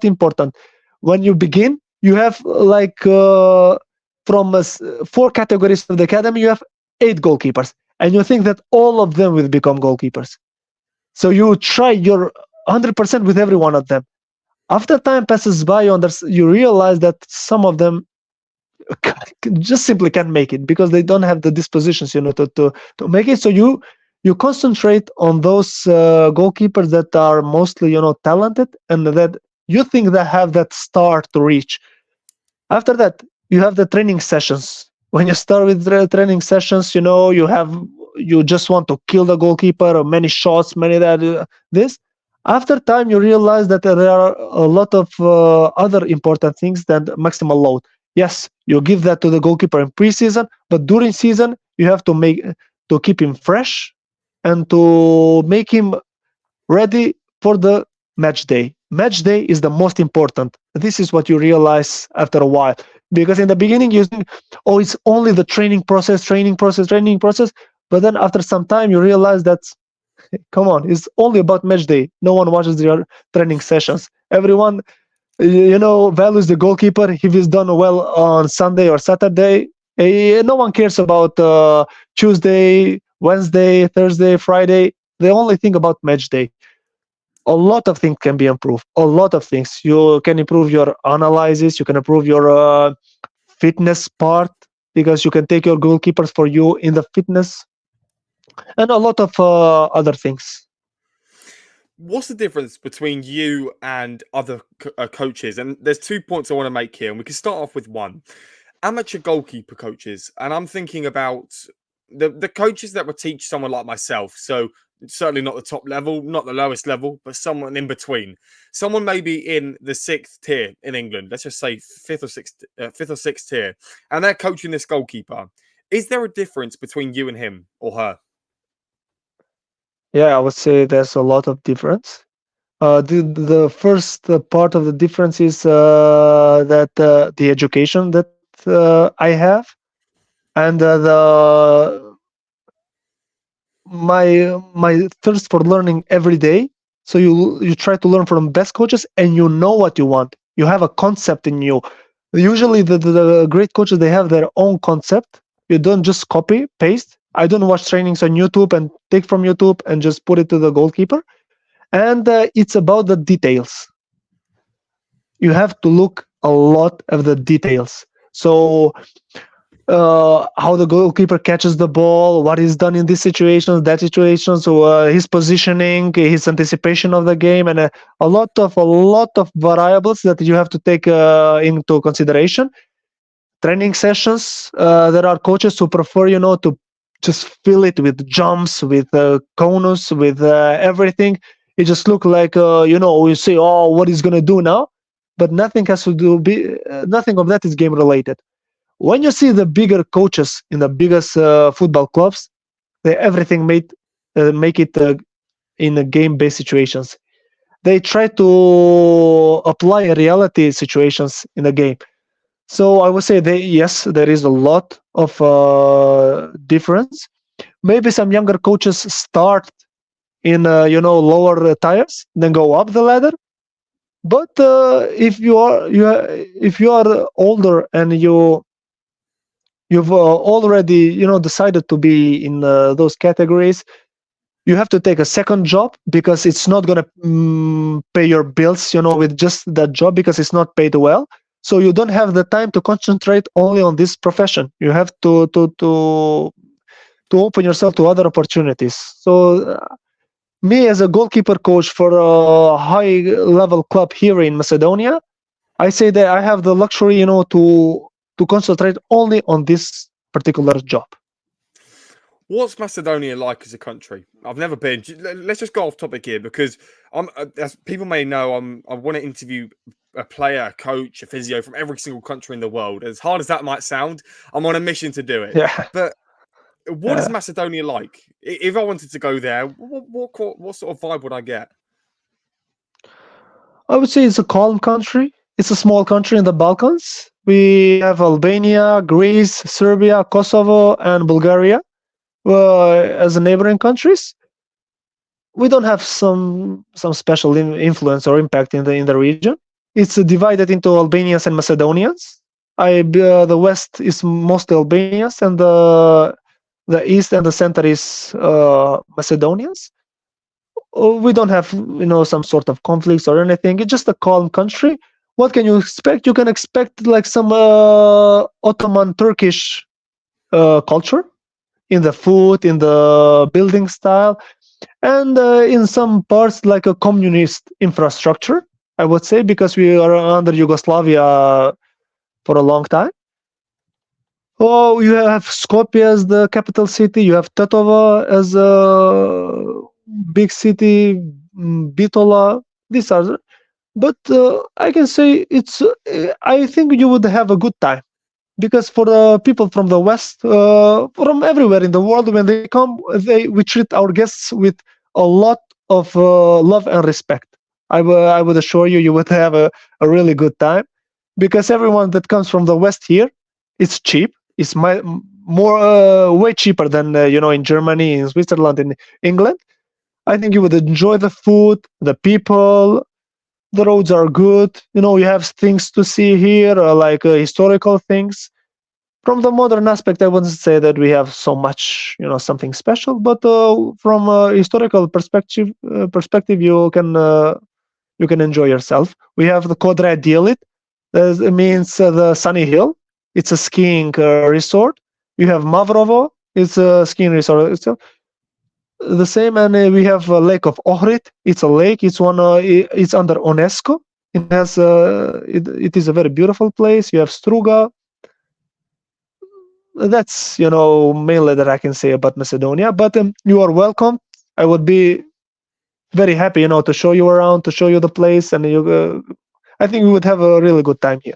important. When you begin, you have like from 4 categories of the academy, you have 8 goalkeepers, and you think that all of them will become goalkeepers. So you try your 100% with every one of them. After time passes by, you realize that some of them just simply can't make it because they don't have the dispositions, to make it. So you concentrate on those goalkeepers that are mostly, talented, and that you think they have that star to reach. After that, you have the training sessions. When you start with the training sessions, you just want to kill the goalkeeper, or many shots, many that this. After time, you realize that there are a lot of other important things than maximal load. Yes, you give that to the goalkeeper in preseason, but during season, you have to keep him fresh and to make him ready for the match day. Match day is the most important. This is what you realize after a while. Because in the beginning, you think, oh, it's only the training process, training process, training process. But then after some time, you realize that, come on, it's only about match day. No one watches your training sessions. Everyone, values the goalkeeper if he's done well on Sunday or Saturday. No one cares about Tuesday, Wednesday, Thursday, Friday. They only think about match day. A lot of things can be improved. A lot of things. You can improve your analysis. You can improve your fitness part, because you can take your goalkeepers for you in the fitness, and a lot of other things. What's the difference between you and other coaches? And there's 2 points I want to make here, and we can start off with one. Amateur goalkeeper coaches, and I'm thinking about the coaches that would teach someone like myself. So certainly not the top level, not the lowest level, but someone in between. Someone maybe in the 6th tier in England. Let's just say fifth or sixth tier, and they're coaching this goalkeeper. Is there a difference between you and him or her? Yeah, I would say there's a lot of difference. The first part of the difference is that the education that I have, and my thirst for learning every day. So you try to learn from best coaches, and you know what you want. You have a concept in you. Usually the great coaches, they have their own concept. You don't just copy paste. I don't watch trainings on YouTube and take from YouTube and just put it to the goalkeeper. And it's about the details. You have to look a lot of the details. So how the goalkeeper catches the ball, what is done in this situation, that situation, so his positioning, his anticipation of the game, and a lot of variables that you have to take into consideration. Training sessions, there are coaches who prefer, to just fill it with jumps, with conus, with everything. It just look like, you say, oh, what is going to do now? But nothing has to do, nothing of that is game related. When you see the bigger coaches in the biggest football clubs, they everything make it in a game-based situations. They try to apply reality situations in the game. So I would say yes, there is a lot of difference. Maybe some younger coaches start in lower tiers, then go up the ladder. But if you are older and you've already decided to be in those categories, you have to take a second job because it's not going to pay your bills with just that job, because it's not paid well. So you don't have the time to concentrate only on this profession. You have to open yourself to other opportunities. So me as a goalkeeper coach for a high level club here in Macedonia, I say that I have the luxury to concentrate only on this particular job. What's Macedonia like as a country? I've never been. Let's just go off topic here, because as people may know, I want to interview a player, a coach, a physio from every single country in the world. As hard as that might sound, I'm on a mission to do it. Yeah. But what is Macedonia like? If I wanted to go there, what sort of vibe would I get? I would say it's a calm country. It's a small country in the Balkans. We have Albania, Greece, Serbia, Kosovo, and Bulgaria as the neighboring countries. We don't have some special influence or impact in the region. It's divided into Albanians and Macedonians. The west is mostly Albanians, and the east and the center is Macedonians. We don't have some sort of conflicts or anything. It's just a calm country. What can you expect? You can expect like some Ottoman Turkish culture in the food, in the building style, and in some parts like a communist infrastructure, I would say, because we are under Yugoslavia for a long time. Oh, you have Skopje as the capital city. You have Tetova as a big city, Bitola. These are, but I can say it's. I think you would have a good time, because for the people from the West, from everywhere in the world, when they come, we treat our guests with a lot of love and respect. I would assure you, you would have a really good time, because everyone that comes from the West here, it's cheap. It's way cheaper than in Germany, in Switzerland, in England. I think you would enjoy the food, the people. The roads are good. You have things to see here, like historical things. From the modern aspect, I wouldn't say that we have so much, something special. But from a historical perspective, you can enjoy yourself. We have the Kodre Dielit. It means the sunny hill. It's a skiing resort. You have Mavrovo. It's a skiing resort itself. The same, and we have Lake of Ohrid. It's a lake. It's it's under UNESCO. It has. It is a very beautiful place. You have Struga. That's mainly that I can say about Macedonia. But you are welcome. I would be very happy, to show you around, to show you the place, and I think we would have a really good time here.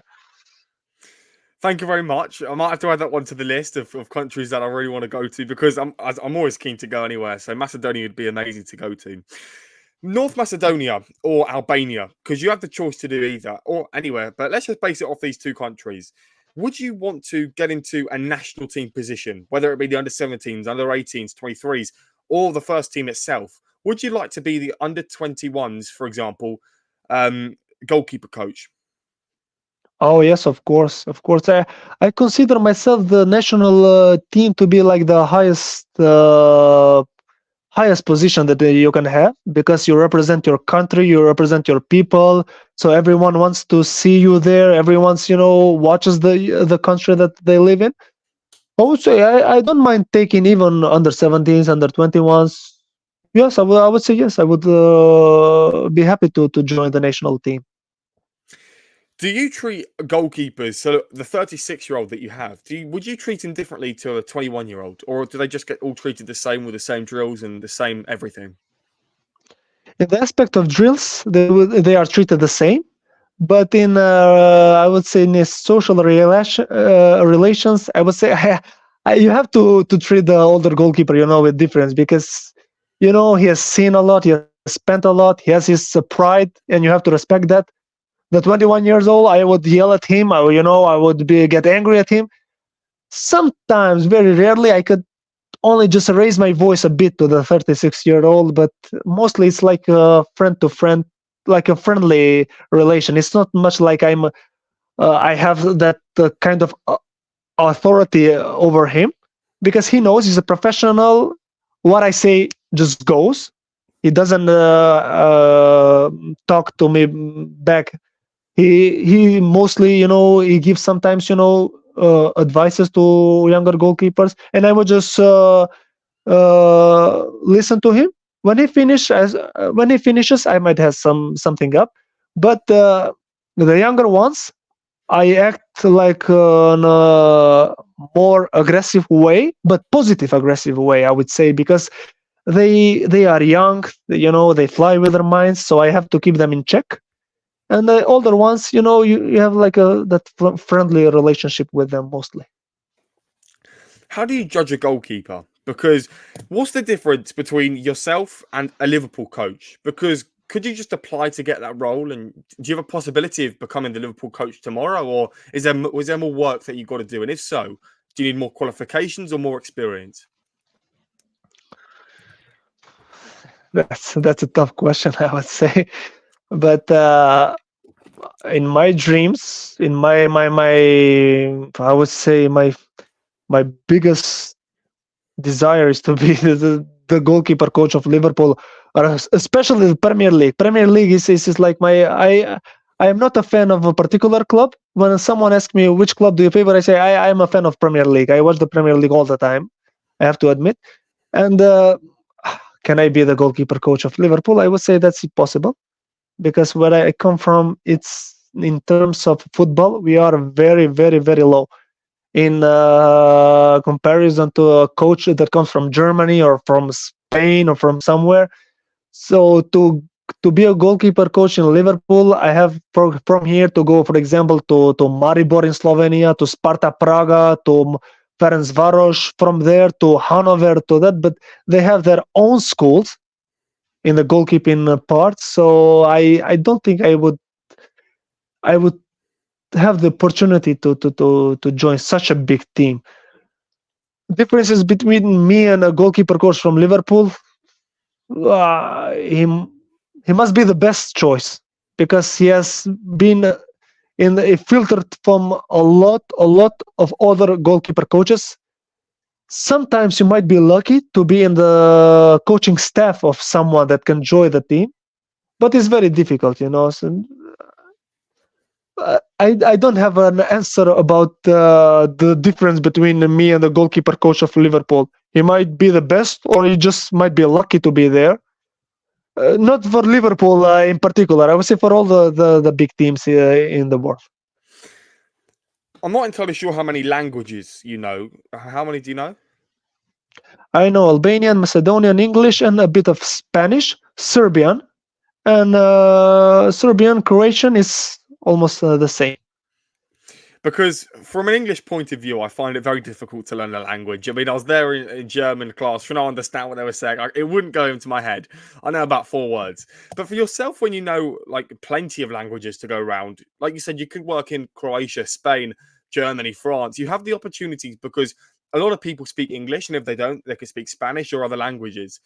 Thank you very much. I might have to add that one to the list of countries that I really want to go to, because I'm always keen to go anywhere. So Macedonia would be amazing to go to. North Macedonia or Albania, because you have the choice to do either or anywhere. But let's just base it off these two countries. Would you want to get into a national team position, whether it be the under-17s, under-18s, 23s, or the first team itself? Would you like to be the under-21s, for example, goalkeeper coach? Oh yes, of course, of course. I consider myself the national team to be like the highest position that you can have, because you represent your country, you represent your people. So everyone wants to see you there. Everyone's watches the country that they live in. I would say I don't mind taking even under 17s, under 21s. Yes, I would say yes. I would be happy to join the national team. Do you treat goalkeepers, so the 36-year-old that you have, would you treat him differently to a 21-year-old, or do they just get all treated the same with the same drills and the same everything? In the aspect of drills, they are treated the same. But in I would say in a social relations, I would say you have to treat the older goalkeeper, with difference, because he has seen a lot, he has spent a lot, he has his pride, and you have to respect that. The 21 years old, I would yell at him, I would get angry at him. Sometimes, very rarely, I could only just raise my voice a bit to the 36-year-old, but mostly it's like a friend to friend, like a friendly relation. It's not much like I have that kind of authority over him, because he knows he's a professional. What I say just goes. He doesn't talk to me back. He mostly, he gives sometimes, advices to younger goalkeepers, and I would just listen to him. When he finishes, I might have something up, but the younger ones, I act like in a more aggressive way, but positive aggressive way, I would say, because they are young, they fly with their minds, so I have to keep them in check. And the older ones, you have like that friendly relationship with them mostly. How do you judge a goalkeeper? Because what's the difference between yourself and a Liverpool coach? Because could you just apply to get that role? And do you have a possibility of becoming the Liverpool coach tomorrow? Or was there more work that you've got to do? And if so, do you need more qualifications or more experience? That's a tough question, I would say. But in my dreams, in my I would say my biggest desire is to be the goalkeeper coach of Liverpool, or especially the Premier League. Premier League is like I am not a fan of a particular club. When someone asks me which club do you favor, I say I am a fan of Premier League. I watch the Premier League all the time, I have to admit. And can I be the goalkeeper coach of Liverpool? I would say that's impossible, because where I come from, it's in terms of football, we are very, very, very low in comparison to a coach that comes from Germany or from Spain or from somewhere. So to be a goalkeeper coach in Liverpool, I have from here to go, for example, to Maribor in Slovenia, to Sparta Praga, to Ferencvaros, from there to Hanover, to that. But they have their own schools in the goalkeeping part. So I don't think I would have the opportunity to join such a big team. Differences between me and a goalkeeper coach from Liverpool, he must be the best choice, because he has been filtered from a lot of other goalkeeper coaches. Sometimes you might be lucky to be in the coaching staff of someone that can join the team, but it's very difficult, So, I don't have an answer about the difference between me and the goalkeeper coach of Liverpool. He might be the best, or he just might be lucky to be there. Not for Liverpool in particular. I would say for all the big teams in the world. I'm not entirely sure how many languages you know. How many do you know? I know Albanian, Macedonian, English, and a bit of Spanish, Serbian, and Serbian, Croatian is almost the same. Because from an English point of view, I find it very difficult to learn a language. I mean, I was there in German class, trying to understand what they were saying. It wouldn't go into my head. I know about 4 words. But for yourself, when you know like plenty of languages to go around, like you said, you could work in Croatia, Spain, Germany, France. You have the opportunities because a lot of people speak English, and if they don't, they can speak Spanish or other languages.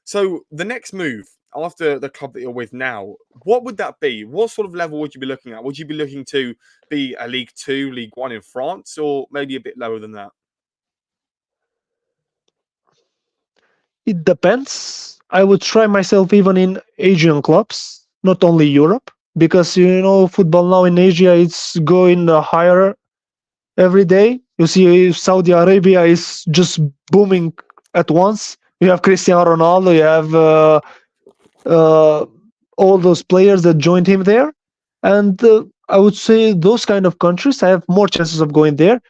So the next move after the club that you're with now, what would that be? What sort of level would you be looking at? Would you be looking to be a League 2, League 1 in France, or maybe a bit lower than that? It depends. I would try myself even in Asian clubs, not only Europe, because football now in Asia it's going higher every day. You see, Saudi Arabia is just booming at once. You have Cristiano Ronaldo. You have uh, all those players that joined him there, and I would say those kind of countries, I have more chances of going there.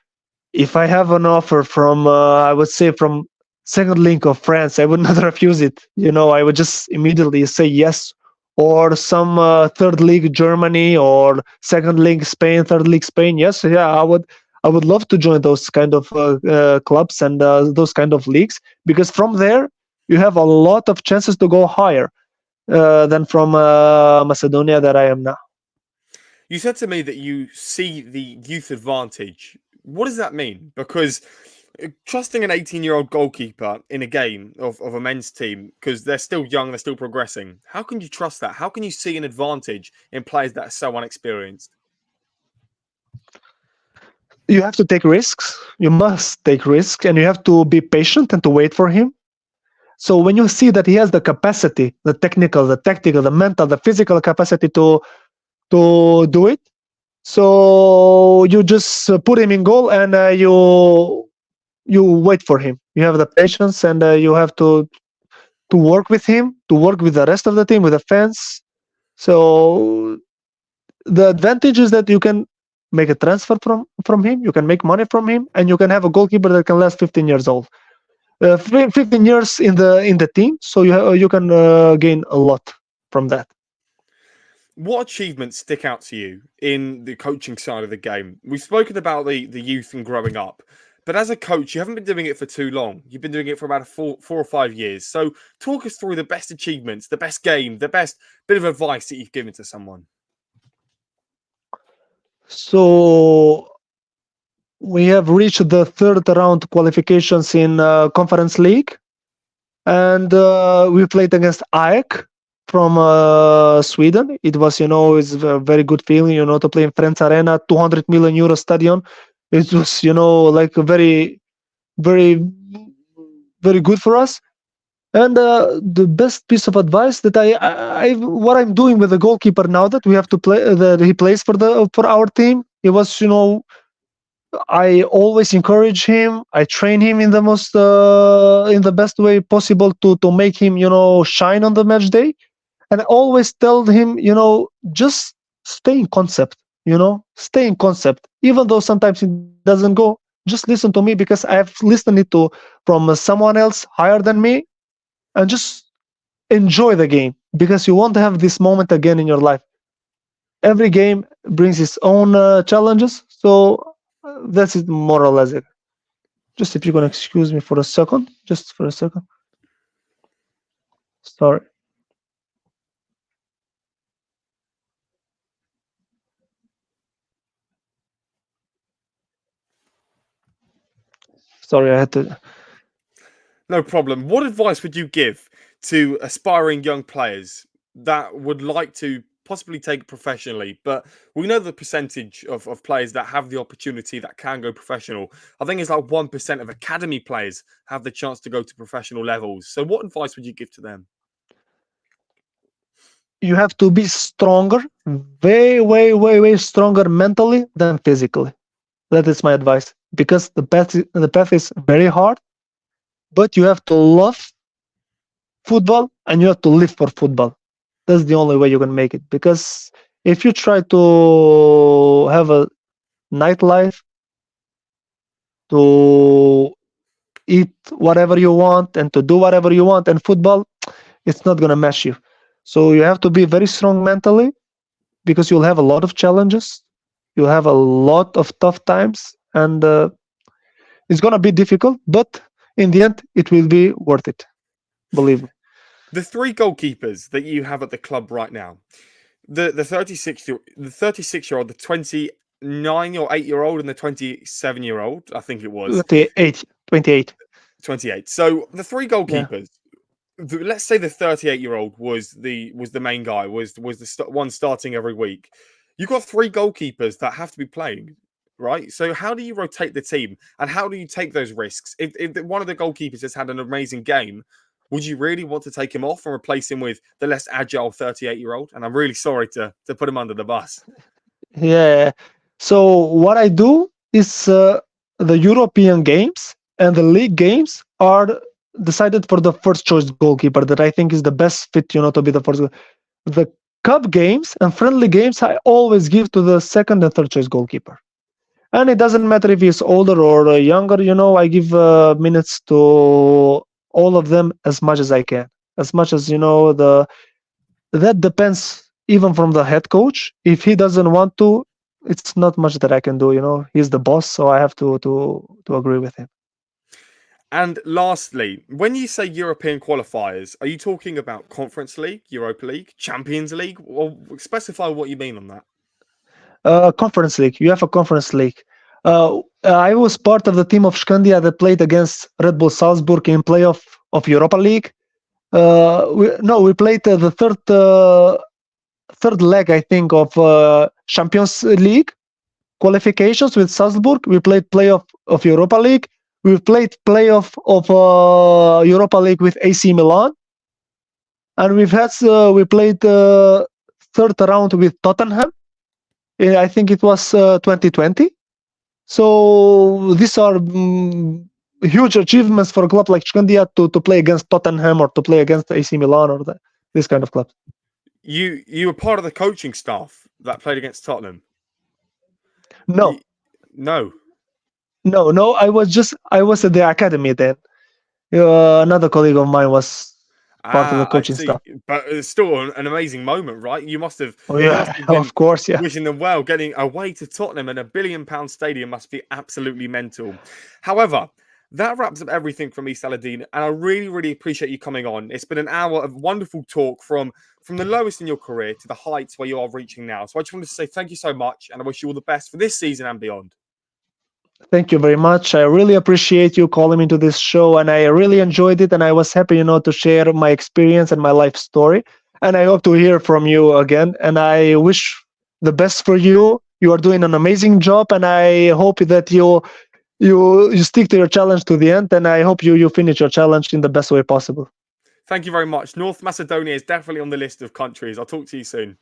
If I have an offer from, I would say from second link of France, I would not refuse it. I would just immediately say yes. Or some third league Germany, or second league Spain, third league Spain. Yes, yeah, I would. I would love to join those kind of clubs and those kind of leagues, because from there you have a lot of chances to go higher than from Macedonia that I am now. You said to me that you see the youth advantage. What does that mean? Because trusting an 18-year-old goalkeeper in a game of a men's team, because they're still young, they're still progressing, how can you trust that? How can you see an advantage in players that are so unexperienced? You have to take risks. You must take risks, and you have to be patient and to wait for him. So when you see that he has the capacity, the technical, the tactical, the mental, the physical capacity to do it, so you just put him in goal, and you wait for him. You have the patience, and you have to work with him, to work with the rest of the team, with the fans. So the advantage is that you can make a transfer from him, you can make money from him, and you can have a goalkeeper that can last 15 years old. 15 years in the team, so you can gain a lot from that. What achievements stick out to you in the coaching side of the game? We've spoken about the youth and growing up, but as a coach, you haven't been doing it for too long. You've been doing it for about four or 5 years. So talk us through the best achievements, the best game, the best bit of advice that you've given to someone. So we have reached the third round qualifications in Conference League, and we played against AEK from Sweden. It was, it's a very good feeling, to play in Friends Arena, 200 million euro stadion. It was, like a very, very, very good for us. And the best piece of advice that what I'm doing with the goalkeeper now that we have to play, that he plays for our team, it was, I always encourage him. I train him in the best way possible to make him, shine on the match day. And I always tell him, just stay in concept, stay in concept. Even though sometimes it doesn't go, just listen to me, because I have listened it to from someone else higher than me, and just enjoy the game, because you won't have this moment again in your life. Every game brings its own challenges, so that's it, more or less it. Just if you can excuse me for a second, just for a second. Sorry. Sorry, I had to. No problem. What advice would you give to aspiring young players that would like to possibly take it professionally? But we know the percentage of players that have the opportunity that can go professional. I think it's like 1% of academy players have the chance to go to professional levels. So what advice would you give to them? You have to be stronger, way, way, way, way stronger mentally than physically. That is my advice, because the path is very hard, but you have to love football and you have to live for football. That's the only way you can make it. Because if you try to have a nightlife, to eat whatever you want and to do whatever you want, and football, it's not going to match you. So you have to be very strong mentally, because you'll have a lot of challenges, you'll have a lot of tough times, and it's going to be difficult, but in the end it will be worth it, believe me. The three goalkeepers that you have at the club right now, the 36-year-old, the 29 or 8-year-old, and the 27-year-old, I think it was 28. 28. So the three Yeah. goalkeepers, let's say the 38-year-old was the main guy, was the one starting every week. You've got three goalkeepers that have to be playing, right? So how do you rotate the team, and how do you take those risks? If one of the goalkeepers has had an amazing game, would you really want to take him off and replace him with the less agile 38-year-old? And I'm really sorry to put him under the bus. Yeah. So what I do is the European games and the league games are decided for the first choice goalkeeper that I think is the best fit, to be the first. The cup games and friendly games I always give to the second and third choice goalkeeper. And it doesn't matter if he's older or younger, I give minutes to all of them as much as I can. As much as, that depends even from the head coach. If he doesn't want to, it's not much that I can do. He's the boss, so I have to agree with him. And lastly, when you say European qualifiers, are you talking about Conference League, Europa League, Champions League? Or specify what you mean on that. Conference League. You have a Conference League. I was part of the team of Shkendija that played against Red Bull Salzburg in playoff of Europa League. We played the third leg, I think, of Champions League qualifications with Salzburg. We played playoff of Europa League. We played playoff of Europa League with AC Milan, and we played third round with Tottenham. I think it was 2020. So these are huge achievements for a club like Shkendija to play against Tottenham or to play against AC Milan or this kind of clubs. You were part of the coaching staff that played against Tottenham? No. No. No. I was at the academy then. Another colleague of mine was part of the coaching staff. But it's still an amazing moment, right? You must have. Oh yeah, of course, yeah. Wishing them well. Getting away to Tottenham and £1 billion stadium must be absolutely mental. However, that wraps up everything from me, Saladin, and I really, really appreciate you coming on. It's been an hour of wonderful talk from the lowest in your career to the heights where you are reaching now. So I just wanted to say thank you so much, and I wish you all the best for this season and beyond. Thank you very much. I really appreciate you calling me to this show, and I really enjoyed it, and I was happy, to share my experience and my life story. And I hope to hear from you again, and I wish the best for you. You are doing an amazing job, and I hope that you stick to your challenge to the end, and I hope you finish your challenge in the best way possible. Thank you very much. North Macedonia is definitely on the list of countries. I'll talk to you soon.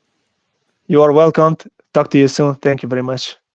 You are welcome. Talk to you soon. Thank you very much.